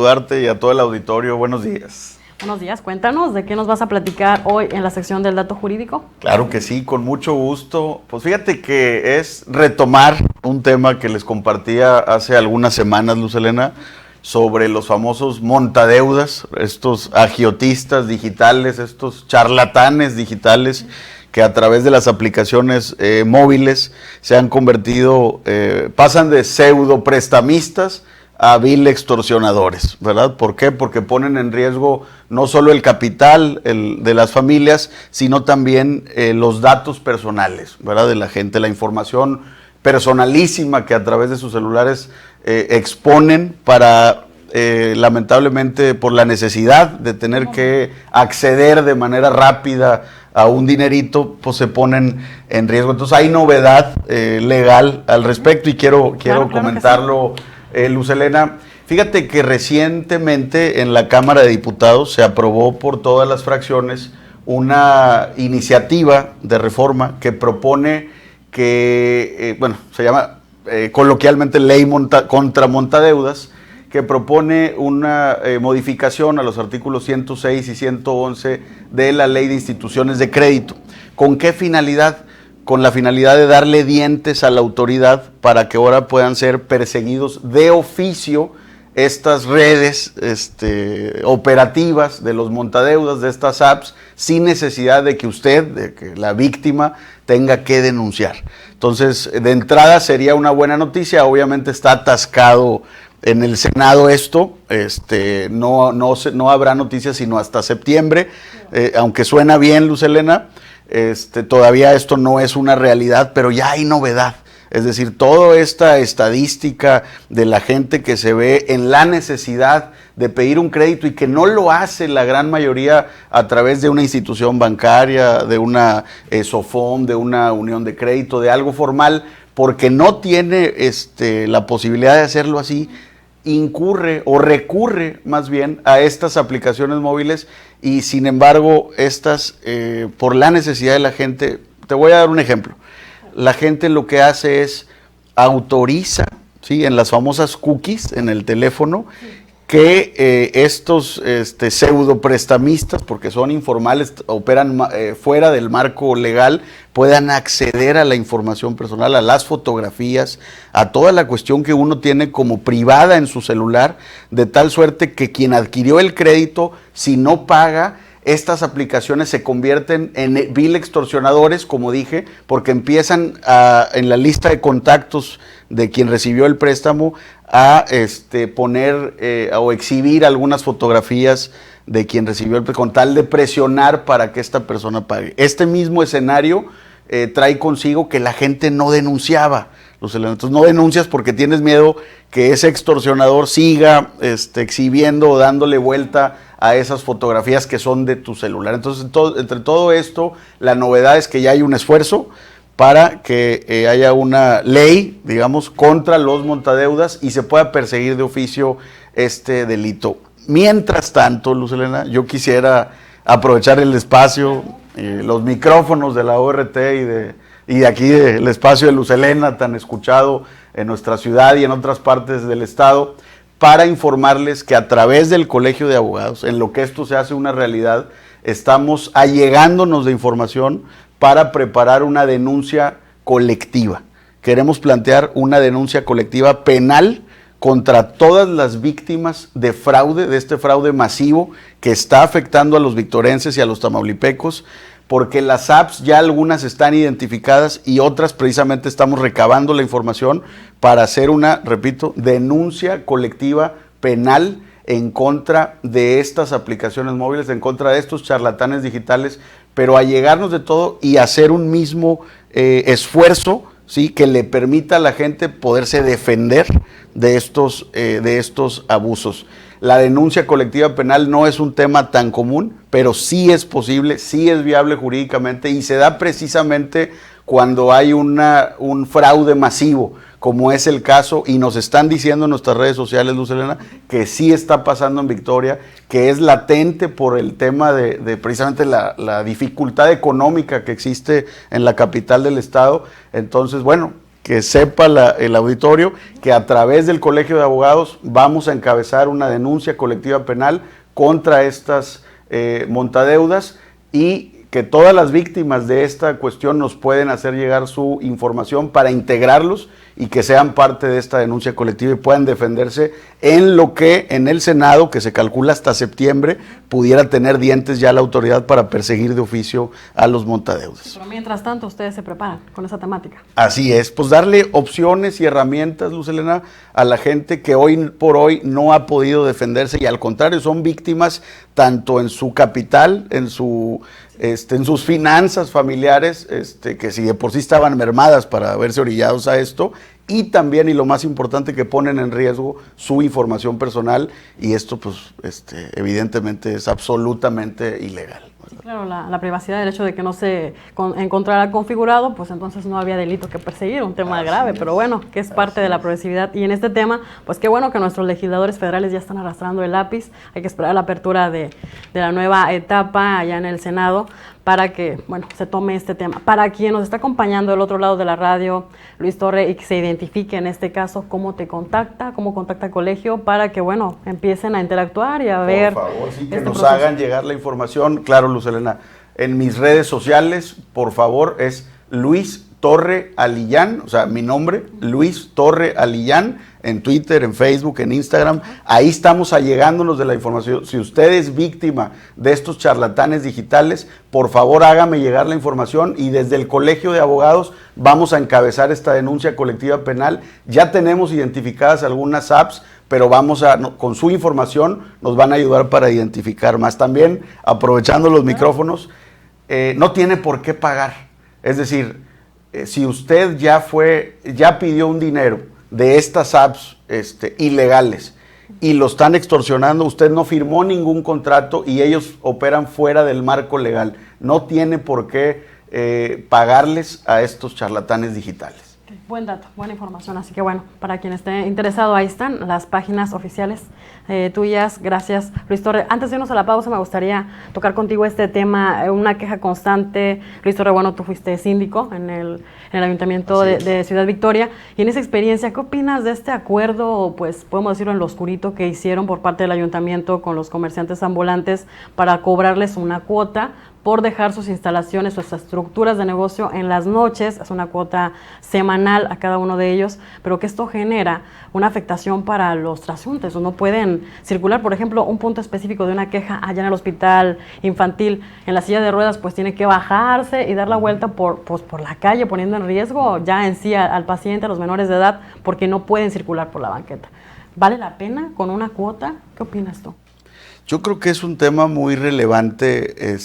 saludarte y a todo el auditorio. Buenos días. Buenos días, cuéntanos, ¿de qué nos vas a platicar hoy en la sección del dato jurídico? Claro que sí, con mucho gusto. Pues fíjate que es retomar un tema que les compartía hace algunas semanas, Luz Helena, sobre los famosos montadeudas, estos agiotistas digitales, estos charlatanes digitales que a través de las aplicaciones móviles se han convertido, pasan de pseudo prestamistas a vil extorsionadores, ¿verdad? ¿Por qué? Porque ponen en riesgo no solo el capital de las familias, sino también los datos personales, ¿verdad? De la gente, la información personalísima que a través de sus celulares exponen para, lamentablemente, por la necesidad de tener que acceder de manera rápida a un dinerito, pues se ponen en riesgo. Entonces hay novedad legal al respecto y quiero comentarlo, Luz Helena. Fíjate que recientemente en la Cámara de Diputados se aprobó por todas las fracciones una iniciativa de reforma que propone que, se llama coloquialmente Ley contra Montadeudas, que propone una modificación a los artículos 106 y 111 de la Ley de Instituciones de Crédito. ¿Con qué finalidad? Con la finalidad de darle dientes a la autoridad para que ahora puedan ser perseguidos de oficio estas redes operativas de los montadeudas, de estas apps, sin necesidad de que de que la víctima tenga que denunciar. Entonces, de entrada sería una buena noticia. Obviamente está atascado en el Senado esto, no habrá noticias sino hasta septiembre, aunque suena bien, Luz Helena, todavía esto no es una realidad, pero ya hay novedad. Es decir, toda esta estadística de la gente que se ve en la necesidad de pedir un crédito y que no lo hace la gran mayoría a través de una institución bancaria, de una SOFOM, de una unión de crédito, de algo formal, porque no tiene la posibilidad de hacerlo así, incurre o recurre más bien a estas aplicaciones móviles y sin embargo estas por la necesidad de la gente. Te voy a dar un ejemplo. La gente lo que hace es autoriza, ¿sí?, en las famosas cookies en el teléfono, que estos pseudo prestamistas, porque son informales, operan fuera del marco legal, puedan acceder a la información personal, a las fotografías, a toda la cuestión que uno tiene como privada en su celular, de tal suerte que quien adquirió el crédito, si no paga, estas aplicaciones se convierten en vil extorsionadores, como dije, porque empiezan en la lista de contactos de quien recibió el préstamo a poner o exhibir algunas fotografías de quien recibió el préstamo, con tal de presionar para que esta persona pague. Este mismo escenario trae consigo que la gente no denunciaba. Entonces no denuncias porque tienes miedo que ese extorsionador siga exhibiendo o dándole vuelta a esas fotografías que son de tu celular. Entonces, entre todo esto, la novedad es que ya hay un esfuerzo para que haya una ley, digamos, contra los montadeudas y se pueda perseguir de oficio este delito. Mientras tanto, Luz Helena, yo quisiera aprovechar el espacio, los micrófonos de la ORT y de aquí el espacio de Luz Helena, tan escuchado en nuestra ciudad y en otras partes del estado, para informarles que a través del Colegio de Abogados, en lo que esto se hace una realidad, estamos allegándonos de información para preparar una denuncia colectiva. Queremos plantear una denuncia colectiva penal contra todas las víctimas de fraude, de este fraude masivo que está afectando a los victorenses y a los tamaulipecos, porque las apps ya algunas están identificadas y otras precisamente estamos recabando la información para hacer una, repito, denuncia colectiva penal en contra de estas aplicaciones móviles, en contra de estos charlatanes digitales, pero allegarnos de todo y hacer un mismo esfuerzo, ¿sí?, que le permita a la gente poderse defender de estos abusos. La denuncia colectiva penal no es un tema tan común, pero sí es posible, sí es viable jurídicamente y se da precisamente cuando hay un fraude masivo, como es el caso, y nos están diciendo en nuestras redes sociales, Luz Helena, que sí está pasando en Victoria, que es latente por el tema de precisamente la dificultad económica que existe en la capital del estado. Entonces, bueno, que sepa el auditorio que a través del Colegio de Abogados vamos a encabezar una denuncia colectiva penal contra estas montadeudas y que todas las víctimas de esta cuestión nos pueden hacer llegar su información para integrarlos y que sean parte de esta denuncia colectiva y puedan defenderse en lo que en el Senado, que se calcula hasta septiembre, pudiera tener dientes ya la autoridad para perseguir de oficio a los montadeudas. Pero mientras tanto, ustedes se preparan con esa temática. Así es, pues darle opciones y herramientas, Luz Helena, a la gente que hoy por hoy no ha podido defenderse y al contrario son víctimas tanto en su capital, en sus finanzas familiares, que si de por sí estaban mermadas para verse orillados a esto, y también, y lo más importante, que ponen en riesgo su información personal, y esto pues evidentemente es absolutamente ilegal. Sí, claro, la privacidad, el hecho de que no se encontrara configurado, pues entonces no había delito que perseguir, un tema grave, pero bueno, que es parte de la progresividad. Y en este tema, pues qué bueno que nuestros legisladores federales ya están arrastrando el lápiz, hay que esperar la apertura de la nueva etapa allá en el Senado para que, bueno, se tome este tema. Para quien nos está acompañando del otro lado de la radio, Luis Torre, y que se identifique en este caso, ¿cómo te contacta? ¿Cómo contacta el colegio? Para que, bueno, empiecen a interactuar y a ver. Por favor, sí, que nos hagan llegar la información. Claro, Luz Helena, en mis redes sociales, por favor, es Luis Torre Alillán, o sea, mi nombre, Luis Torre Alillán, en Twitter, en Facebook, en Instagram. Ahí estamos allegándonos de la información. Si usted es víctima de estos charlatanes digitales, por favor hágame llegar la información y desde el Colegio de Abogados vamos a encabezar esta denuncia colectiva penal. Ya tenemos identificadas algunas apps, pero con su información nos van a ayudar para identificar más. También, aprovechando los micrófonos, no tiene por qué pagar. Es decir, si usted ya pidió un dinero de estas apps ilegales y lo están extorsionando, usted no firmó ningún contrato y ellos operan fuera del marco legal. No tiene por qué pagarles a estos charlatanes digitales. Buen dato, buena información, así que bueno, para quien esté interesado, ahí están las páginas oficiales tuyas. Gracias, Luis Torre. Antes de irnos a la pausa, me gustaría tocar contigo este tema, una queja constante. Luis Torre, bueno, tú fuiste síndico en el Ayuntamiento de Ciudad Victoria, y en esa experiencia, ¿qué opinas de este acuerdo, pues podemos decirlo en lo oscurito, que hicieron por parte del Ayuntamiento con los comerciantes ambulantes para cobrarles una cuota por dejar sus instalaciones, sus estructuras de negocio en las noches? Es una cuota semanal a cada uno de ellos, pero que esto genera una afectación para los transeúntes. No pueden circular, por ejemplo, un punto específico de una queja allá en el hospital infantil, en la silla de ruedas, pues tiene que bajarse y dar la vuelta por la calle, poniendo en riesgo ya en sí al paciente, a los menores de edad, porque no pueden circular por la banqueta. ¿Vale la pena con una cuota? ¿Qué opinas tú? Yo creo que es un tema muy relevante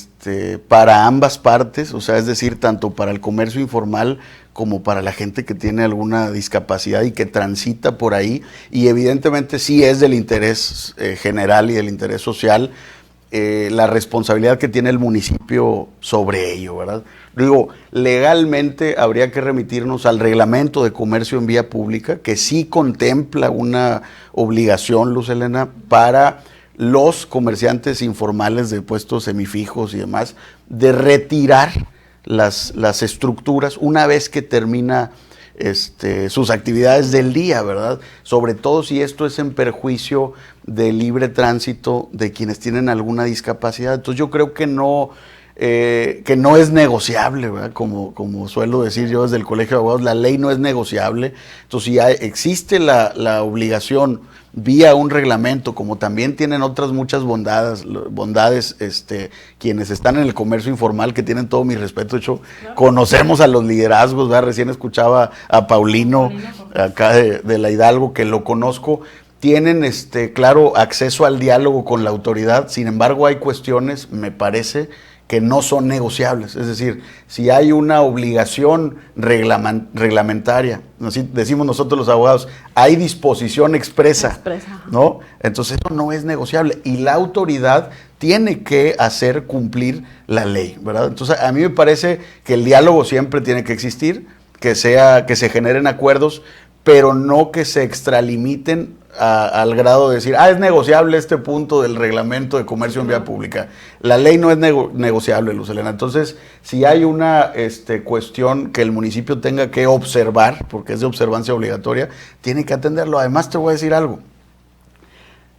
para ambas partes, o sea, es decir, tanto para el comercio informal como para la gente que tiene alguna discapacidad y que transita por ahí, y evidentemente sí es del interés general y del interés social la responsabilidad que tiene el municipio sobre ello, ¿verdad? Digo, legalmente habría que remitirnos al reglamento de comercio en vía pública, que sí contempla una obligación, Luz Helena, para los comerciantes informales de puestos semifijos y demás, de retirar las estructuras una vez que termina sus actividades del día, ¿verdad? Sobre todo si esto es en perjuicio del libre tránsito de quienes tienen alguna discapacidad. Entonces yo creo que no es negociable, ¿verdad? Como suelo decir yo desde el Colegio de Abogados, la ley no es negociable. Entonces si existe la obligación vía un reglamento, como también tienen otras muchas bondades, quienes están en el comercio informal, que tienen todo mi respeto. De hecho, conocemos a los liderazgos, ¿verdad? Recién escuchaba a Paulino acá de la Hidalgo, que lo conozco. Tienen, claro, acceso al diálogo con la autoridad. Sin embargo, hay cuestiones, me parece, que no son negociables. Es decir, si hay una obligación reglamentaria, así decimos nosotros los abogados, hay disposición expresa, ¿no? Entonces eso no es negociable y la autoridad tiene que hacer cumplir la ley, ¿verdad? Entonces a mí me parece que el diálogo siempre tiene que existir, que se generen acuerdos, pero no que se extralimiten al grado de decir, es negociable este punto del reglamento de comercio en vía pública. La ley no es negociable, Luz Helena. Entonces, si hay una cuestión que el municipio tenga que observar, porque es de observancia obligatoria, tiene que atenderlo. Además, te voy a decir algo.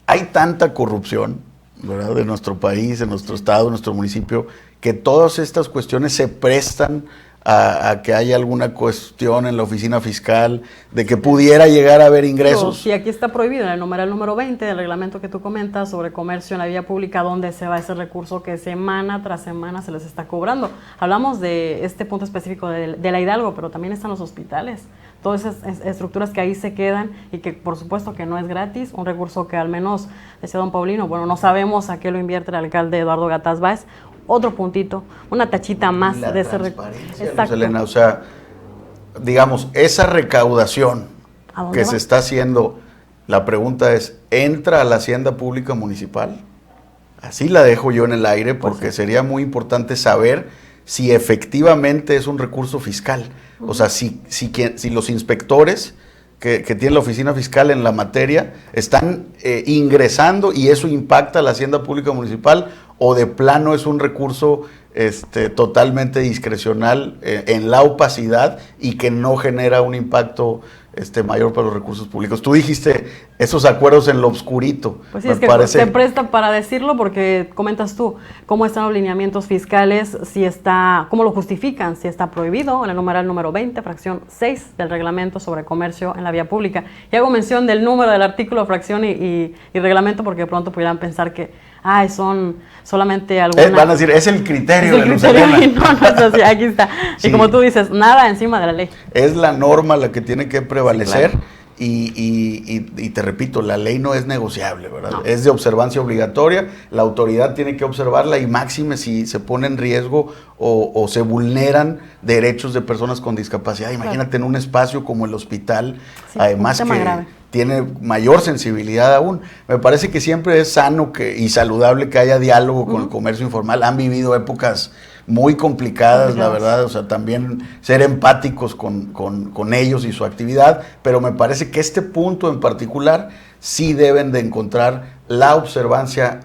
Hay tanta corrupción, ¿verdad?, de nuestro país, de nuestro estado, de nuestro municipio, que todas estas cuestiones se prestan a que haya alguna cuestión en la oficina fiscal, de que pudiera llegar a haber ingresos. Sí, aquí está prohibido en el numeral número 20 del reglamento que tú comentas sobre comercio en la vía pública, donde se va ese recurso que semana tras semana se les está cobrando. Hablamos de este punto específico de la Hidalgo, pero también están los hospitales. Todas esas estructuras que ahí se quedan y que por supuesto que no es gratis, un recurso que al menos, decía don Paulino, bueno, no sabemos a qué lo invierte el alcalde Eduardo Gataz Báez. Otro puntito, una tachita más de ese recurso. Exacto. Elena, o sea, digamos, esa recaudación que se está haciendo, la pregunta es, ¿entra a la hacienda pública municipal? Así la dejo yo en el aire, porque pues sí, sería muy importante saber si efectivamente es un recurso fiscal. O sea, si los inspectores que tiene la oficina fiscal en la materia están ingresando y eso impacta a la hacienda pública municipal, o de plano es un recurso totalmente discrecional en la opacidad y que no genera un impacto mayor para los recursos públicos. Tú dijiste esos acuerdos en lo obscurito. Pues sí, es que se presta para decirlo, porque comentas tú cómo están los lineamientos fiscales, cómo lo justifican, si está prohibido en el numeral número 20, fracción 6 del reglamento sobre comercio en la vía pública. Y hago mención del número del artículo, fracción y reglamento, porque de pronto pudieran pensar que son solamente algunas... van a decir, es el criterio de Luz Helena. No es así, aquí está. Sí. Y como tú dices, nada encima de la ley. Es la norma la que tiene que prevalecer. Sí, claro. Y te repito, la ley no es negociable, ¿verdad? No. Es de observancia obligatoria, la autoridad tiene que observarla, y máxime si se pone en riesgo o se vulneran derechos de personas con discapacidad. Imagínate, claro, en un espacio como el hospital, sí, además que grave, tiene mayor sensibilidad aún. Me parece que siempre es sano y saludable que haya diálogo con el comercio informal. Han vivido épocas muy complicadas, la verdad, o sea, también ser empáticos con ellos y su actividad, pero me parece que este punto en particular sí deben de encontrar la observancia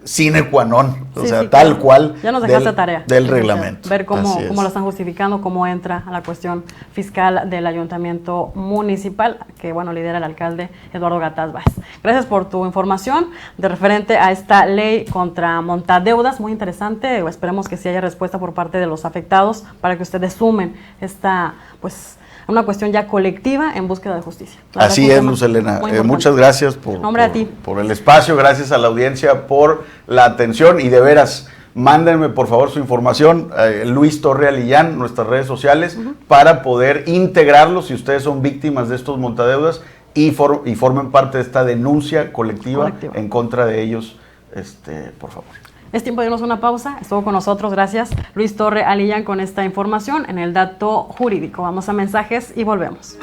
sine qua non, o sea, tal cual ya nos dejaste tarea del reglamento. Ver cómo lo están justificando, cómo entra a la cuestión fiscal del ayuntamiento municipal, que bueno, lidera el alcalde Eduardo Gataz Báez. Gracias por tu información de referente a esta ley contra montadeudas, muy interesante. Esperemos que sí haya respuesta por parte de los afectados para que ustedes sumen esta, pues, una cuestión ya colectiva en búsqueda de justicia. Así es, Luz Helena. Muchas gracias por el espacio, gracias a la audiencia por la atención, y de veras, mándenme por favor su información, Luis Torre Alillán, nuestras redes sociales, para poder integrarlos si ustedes son víctimas de estos montadeudas y formen parte de esta denuncia colectiva en contra de ellos, por favor. Es tiempo de irnos a una pausa. Estuvo con nosotros, gracias, Luis Torre Alillán, con esta información en el dato jurídico. Vamos a mensajes y volvemos.